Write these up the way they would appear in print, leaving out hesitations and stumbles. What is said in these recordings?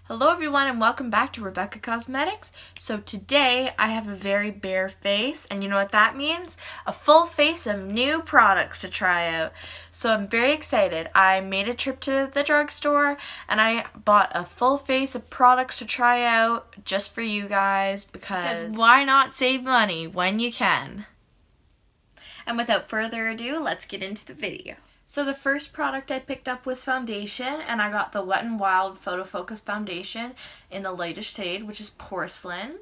Hello everyone and welcome back to Rebecca Cosmetics. So today I have a very bare face, and you know what that means? A full face of new products to try out. So I'm very excited. I made a trip to the drugstore and I bought a full face of products to try out just for you guys because why not save money when you can? And without further ado, let's get into the video. So the first product I picked up was foundation, and I got the Wet n Wild Photo Focus Foundation in the lightest shade, which is Porcelain.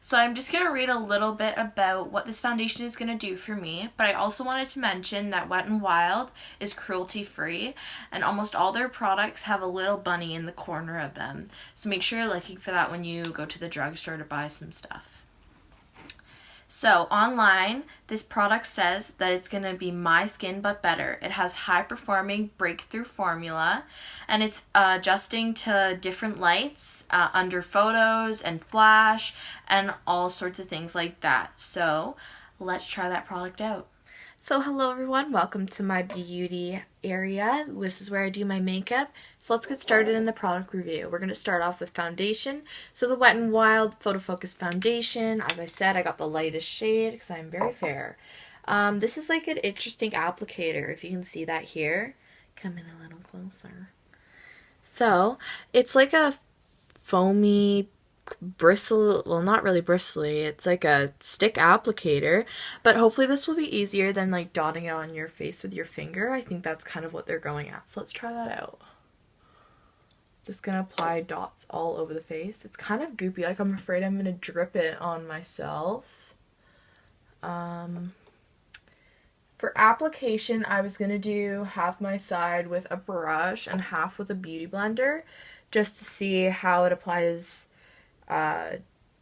So I'm just going to read a little bit about what this foundation is going to do for me, but I also wanted to mention that Wet n Wild is cruelty-free, and almost all their products have a little bunny in the corner of them. So make sure you're looking for that when you go to the drugstore to buy some stuff. So online, this product says that it's going to be my skin but better. It has high performing breakthrough formula, and it's adjusting to different lights under photos and flash and all sorts of things like that. So let's try that product out. So hello everyone, welcome to my beauty area. This is where I do my makeup. So let's get started in the product review. We're going to start off with foundation. So the Wet n Wild Photo Focus Foundation, as I said, I got the lightest shade because I'm very fair. This is like an interesting applicator, if you can see that here. Come in a little closer. So it's like a foamy well, not really bristly, it's like a stick applicator, but hopefully this will be easier than like dotting it on your face with your finger. I think that's kind of what they're going at, so let's try that out. Just gonna apply dots all over the face. It's kind of goopy, like I'm afraid I'm gonna drip it on myself. For application, I was gonna do half my side with a brush and half with a beauty blender just to see how it applies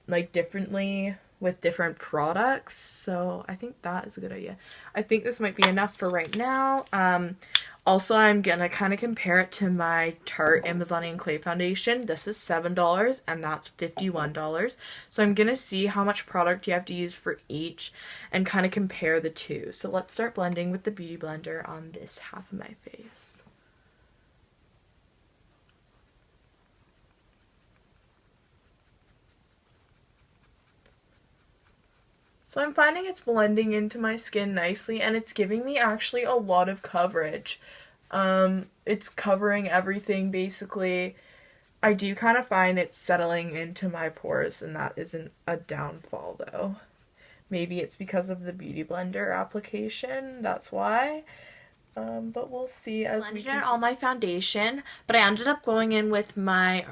like differently with different products. So I think that is a good idea. I think this might be enough for right now. Also, I'm gonna kind of compare it to my Tarte Amazonian Clay Foundation. This is $7 and that's $51. So I'm gonna see how much product you have to use for each and kind of compare the two. So let's start blending with the Beauty Blender on this half of my face. So I'm finding it's blending into my skin nicely, and it's giving me actually a lot of coverage. It's covering everything basically. I do kind of find it's settling into my pores, and that isn't a downfall though. Maybe it's because of the Beauty Blender application, that's why. But we'll see as we blended out all my foundation, but I ended up going in with my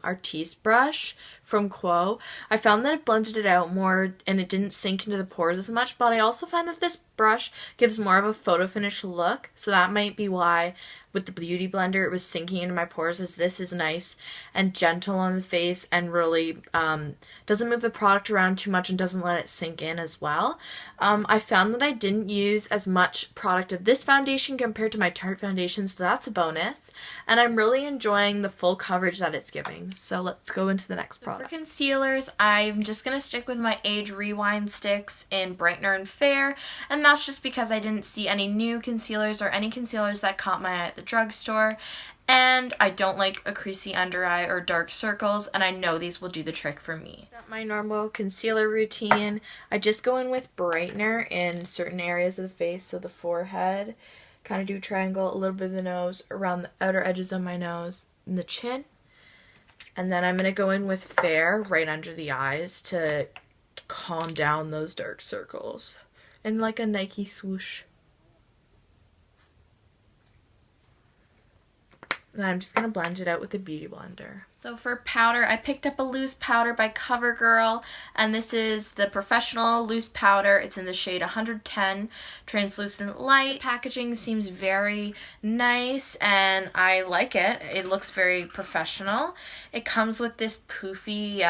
Artiste brush from Quo. I found that it blended it out more and it didn't sink into the pores as much, but I also find that this brush gives more of a photo finish look, so that might be why with the Beauty Blender it was sinking into my pores, as this is nice and gentle on the face and really doesn't move the product around too much and doesn't let it sink in as well. I found that I didn't use as much product of this foundation compared to my Tarte foundation, so that's a bonus, and I'm really enjoying the full coverage that it's giving. So let's go into the next product. For concealers, I'm just going to stick with my Age Rewind sticks in Brightener and Fair, and that's just because I didn't see any new concealers or any concealers that caught my eye at the drugstore, and I don't like a creasy under eye or dark circles, and I know these will do the trick for me. My normal concealer routine, I just go in with Brightener in certain areas of the face, so the forehead, kind of do a triangle, a little bit of the nose, around the outer edges of my nose, and the chin, and then I'm going to go in with Fair right under the eyes to calm down those dark circles, and like a Nike swoosh. And I'm just going to blend it out with the Beauty Blender. So for powder, I picked up a loose powder by CoverGirl, and this is the Professional Loose Powder. It's in the shade 110 Translucent Light. The packaging seems very nice, and I like it. It looks very professional. It comes with this poofy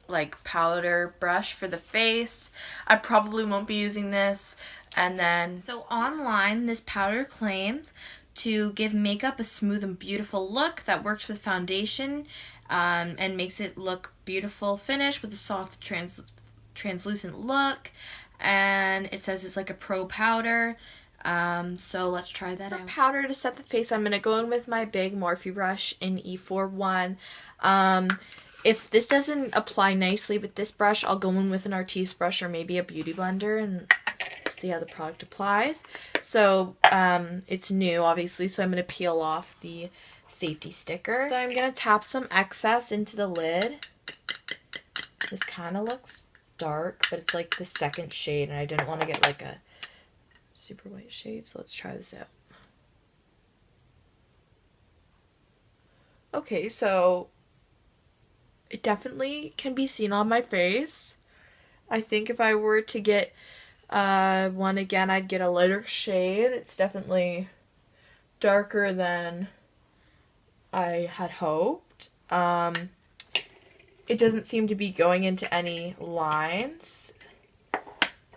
like powder brush for the face. I probably won't be using this. And then, so online, this powder claims to give makeup a smooth and beautiful look that works with foundation and makes it look beautiful finish with a soft translucent look. And it says it's like a pro powder. So let's try that out. For powder to set the face, I'm going to go in with my big Morphe brush in E41. If this doesn't apply nicely with this brush, I'll go in with an Artis brush or maybe a beauty blender and see how the product applies. So it's new, obviously, so I'm going to peel off the safety sticker. So I'm going to tap some excess into the lid. This kind of looks dark, but it's like the second shade, and I didn't want to get like a super white shade, so let's try this out. Okay, so it definitely can be seen on my face. I think if I were to get one again, I'd get a lighter shade. It's definitely darker than I had hoped. It doesn't seem to be going into any lines,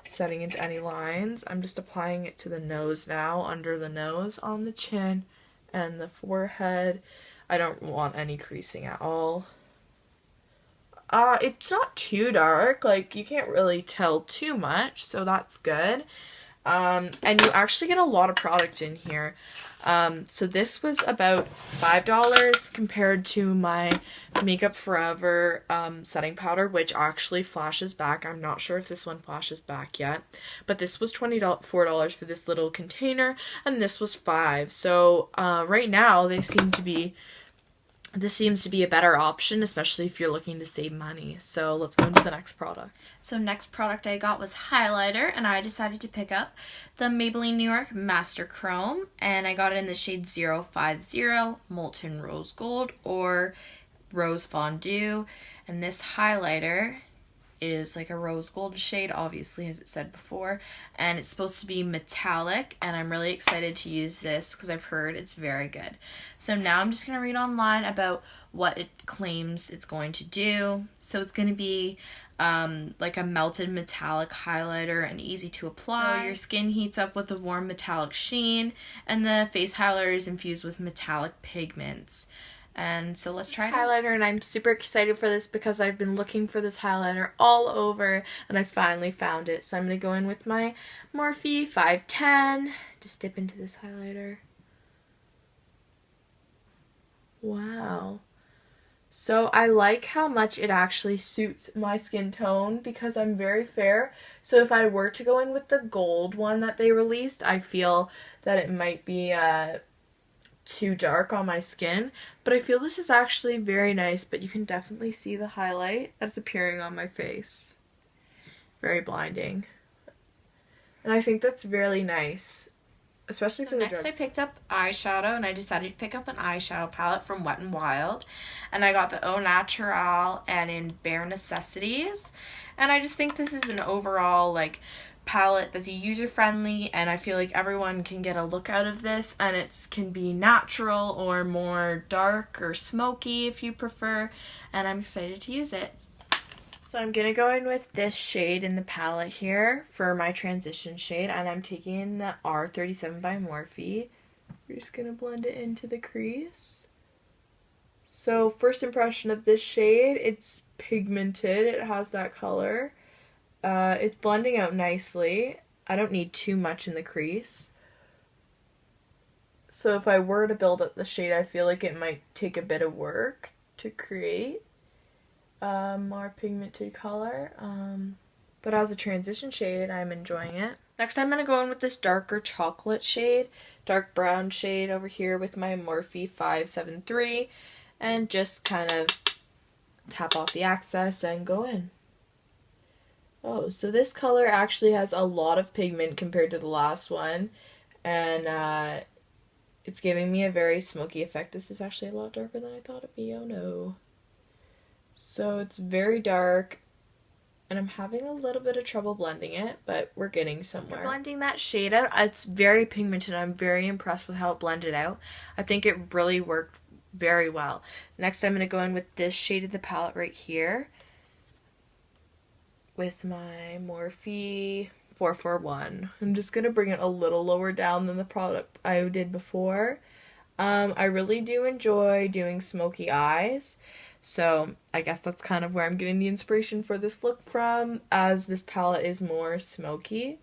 setting into any lines. I'm just applying it to the nose now, under the nose, on the chin, and the forehead. I don't want any creasing at all. It's not too dark, like you can't really tell too much, so that's good. And you actually get a lot of product in here. So this was about $5 compared to my Makeup Forever setting powder, which actually flashes back. I'm not sure if this one flashes back yet, but this was $4 for this little container, and this was $5. So right now this seems to be a better option, especially if you're looking to save money. So let's go into the next product. So next product I got was highlighter, and I decided to pick up the Maybelline New York Master Chrome, and I got it in the shade 050 Molten Rose Gold or Rose Fondue. And this highlighter is like a rose gold shade, obviously, as it said before, and it's supposed to be metallic, and I'm really excited to use this because I've heard it's very good. So now I'm just going to read online about what it claims it's going to do. So it's going to be like a melted metallic highlighter and easy to apply. So your skin heats up with a warm metallic sheen, and the face highlighter is infused with metallic pigments. And so let's try it. Highlighter, and I'm super excited for this because I've been looking for this highlighter all over, and I finally found it. So I'm going to go in with my Morphe 510. Just dip into this highlighter. Wow. So I like how much it actually suits my skin tone because I'm very fair. So if I were to go in with the gold one that they released, I feel that it might be too dark on my skin, but I feel this is actually very nice, but you can definitely see the highlight that's appearing on my face. Very blinding. And I think that's really nice, especially for the next I picked up eyeshadow, and I decided to pick up an eyeshadow palette from Wet n Wild, and I got the Au Naturel and in Bare Necessities, and I just think this is an overall like palette that's user-friendly, and I feel like everyone can get a look out of this, and it can be natural or more dark or smoky if you prefer, and I'm excited to use it. So I'm gonna go in with this shade in the palette here for my transition shade, and I'm taking the R37 by Morphe. We're just gonna blend it into the crease. So first impression of this shade, it's pigmented, it has that color. It's blending out nicely. I don't need too much in the crease. So if I were to build up the shade, I feel like it might take a bit of work to create more pigmented color. But as a transition shade, I'm enjoying it. Next, I'm going to go in with this darker chocolate shade, dark brown shade over here with my Morphe 573, and just kind of tap off the excess and go in. Oh, so this color actually has a lot of pigment compared to the last one, and it's giving me a very smoky effect. This is actually a lot darker than I thought it'd be. Oh no. So it's very dark, and I'm having a little bit of trouble blending it, but we're getting somewhere. Blending that shade out, it's very pigmented. I'm very impressed with how it blended out. I think it really worked very well. Next, I'm going to go in with this shade of the palette right here with my Morphe 441. I'm just going to bring it a little lower down than the product I did before. I really do enjoy doing smoky eyes, so I guess that's kind of where I'm getting the inspiration for this look from, as this palette is more smoky.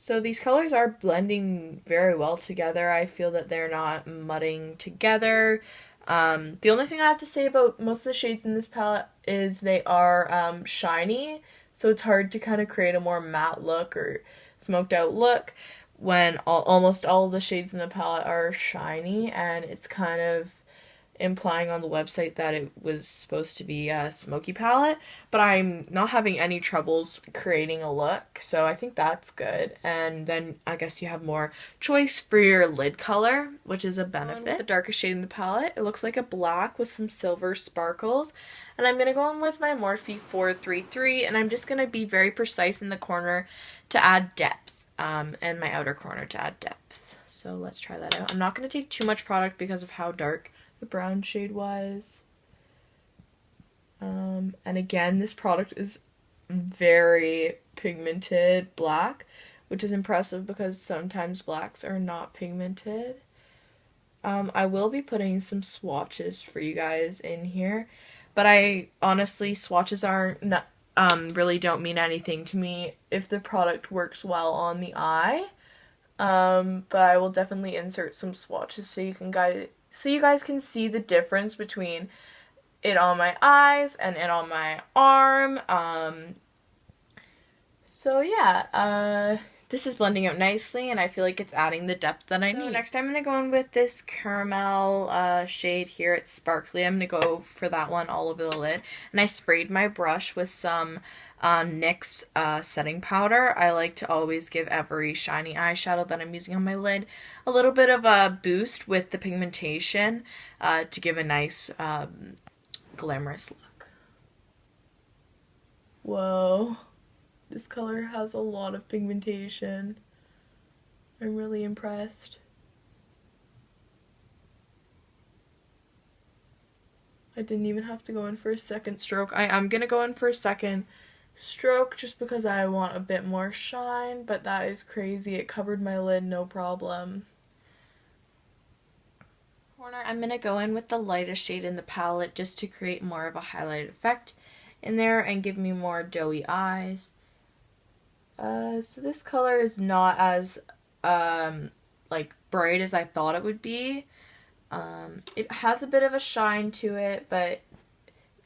So these colors are blending very well together. I feel that they're not mudding together. The only thing I have to say about most of the shades in this palette is they are shiny, so it's hard to kind of create a more matte look or smoked out look when almost all of the shades in the palette are shiny, and it's kind of implying on the website that it was supposed to be a smoky palette, but I'm not having any troubles creating a look, so I think that's good. And then I guess you have more choice for your lid color, which is a benefit. The darkest shade in the palette, it looks like a black with some silver sparkles, and I'm going to go in with my Morphe 433, and I'm just going to be very precise in the corner to add depth, and my outer corner to add depth. So let's try that out. I'm not going to take too much product because of how dark the brown shade was. And again, this product is very pigmented black, which is impressive because sometimes blacks are not pigmented. I will be putting some swatches for you guys in here, but I honestly, swatches really don't mean anything to me if the product works well on the eye. But I will definitely insert some swatches so you guys can see the difference between it on my eyes and it on my arm. So yeah, this is blending out nicely, and I feel like it's adding the depth that I need. Next I'm going to go in with this caramel shade here. It's sparkly. I'm going to go for that one all over the lid. And I sprayed my brush with some NYX setting powder. I like to always give every shiny eyeshadow that I'm using on my lid a little bit of a boost with the pigmentation to give a nice glamorous look. Whoa. This color has a lot of pigmentation. I'm really impressed. I didn't even have to go in for a second stroke. I am going to go in for a second stroke just because I want a bit more shine, but that is crazy. It covered my lid no problem. I'm going to go in with the lightest shade in the palette just to create more of a highlighted effect in there and give me more doughy eyes. So this color is not as like bright as I thought it would be. It has a bit of a shine to it, but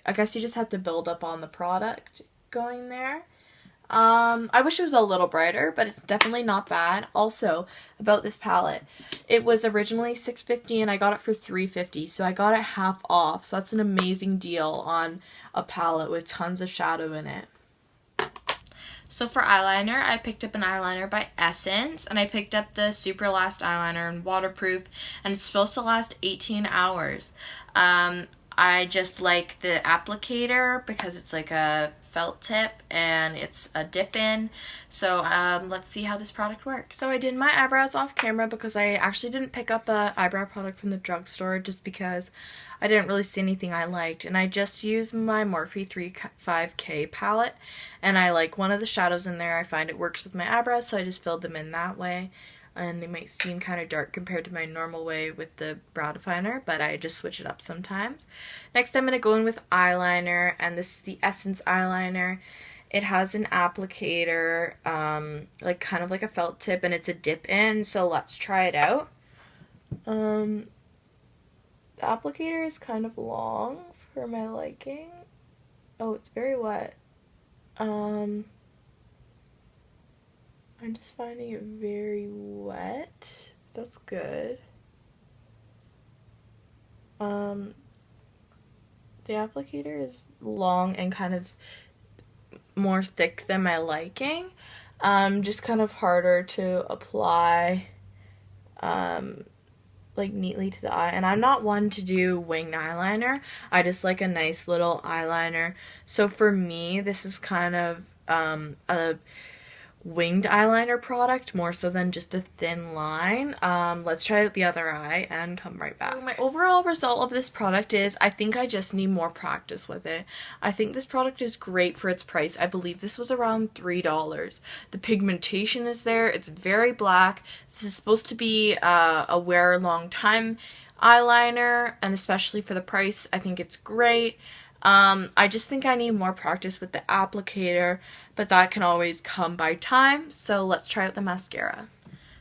I guess you just have to build up on the product going there. I wish it was a little brighter, but it's definitely not bad. Also, about this palette, it was originally $6.50 and I got it for $3.50, so I got it half off. So that's an amazing deal on a palette with tons of shadow in it. So for eyeliner, I picked up an eyeliner by Essence, and I picked up the Super Last eyeliner in waterproof, and it's supposed to last 18 hours. I just like the applicator because it's like a felt tip and it's a dip in. So let's see how this product works. So I did my eyebrows off camera because I actually didn't pick up a eyebrow product from the drugstore just because I didn't really see anything I liked. And I just used my Morphe 35K palette, and I like one of the shadows in there. I find it works with my eyebrows, so I just filled them in that way. And they might seem kind of dark compared to my normal way with the brow definer, but I just switch it up sometimes. Next, I'm going to go in with eyeliner, and this is the Essence eyeliner. It has an applicator, like kind of like a felt tip, and it's a dip in, so let's try it out. The applicator is kind of long for my liking. Oh, it's very wet. I'm just finding it very wet. That's good. The applicator is long and kind of more thick than my liking. Just kind of harder to apply like neatly to the eye. And I'm not one to do winged eyeliner. I just like a nice little eyeliner. So for me, this is kind of a winged eyeliner product more so than just a thin line. Let's try out the other eye and come right back. So my overall result of this product is I think I just need more practice with it. I think this product is great for its price. I believe this was around $3. The pigmentation is there. It's very black. This is supposed to be a wear long time eyeliner, and especially for the price, I think it's great. I just think I need more practice with the applicator, but that can always come by time. So let's try out the mascara.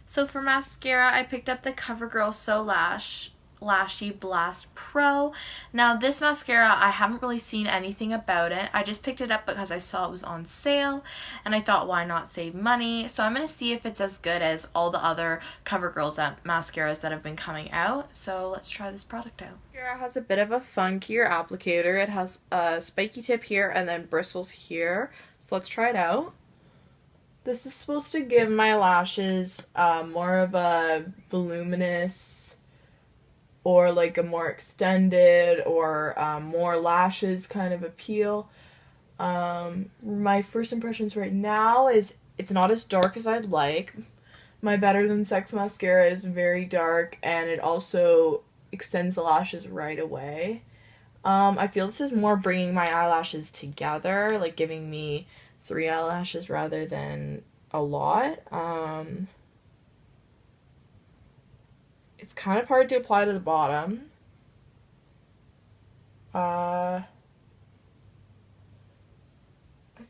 So for mascara, I picked up the CoverGirl So Lashy Blast Pro. Now this mascara, I haven't really seen anything about it. I just picked it up because I saw it was on sale and I thought, why not save money? So I'm going to see if it's as good as all the other CoverGirls mascaras that have been coming out. So let's try this product out. Mascara has a bit of a funkier applicator. It has a spiky tip here and then bristles here. So let's try it out. This is supposed to give my lashes more of a voluminous or like a more extended or more lashes kind of appeal. My first impressions right now is it's not as dark as I'd like. My Better Than Sex mascara is very dark and it also extends the lashes right away. I feel this is more bringing my eyelashes together, like giving me 3 eyelashes rather than a lot. It's kind of hard to apply to the bottom. I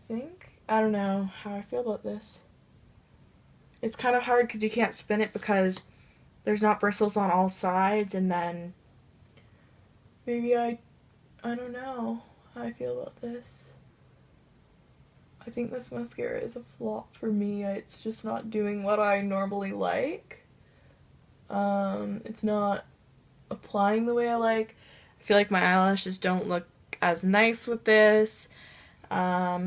don't know how I feel about this. It's kind of hard because you can't spin it because there's not bristles on all sides, and then maybe I don't know how I feel about this. I think this mascara is a flop for me. It's just not doing what I normally like. It's not applying the way I like. I feel like my eyelashes don't look as nice with this. I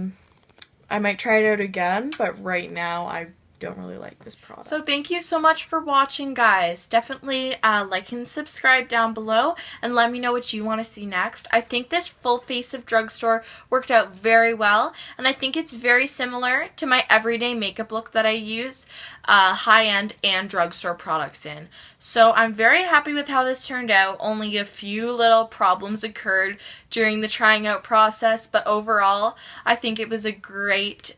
might try it out again, but right now I don't really like this product. So thank you so much for watching, guys. Definitely like and subscribe down below and let me know what you want to see next. I think this full face of drugstore worked out very well, and I think it's very similar to my everyday makeup look that I use high-end and drugstore products in. So I'm very happy with how this turned out. Only a few little problems occurred during the trying out process, but overall I think it was a great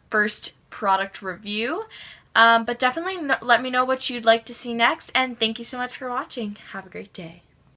first product review. But definitely let me know what you'd like to see next, and thank you so much for watching. Have a great day.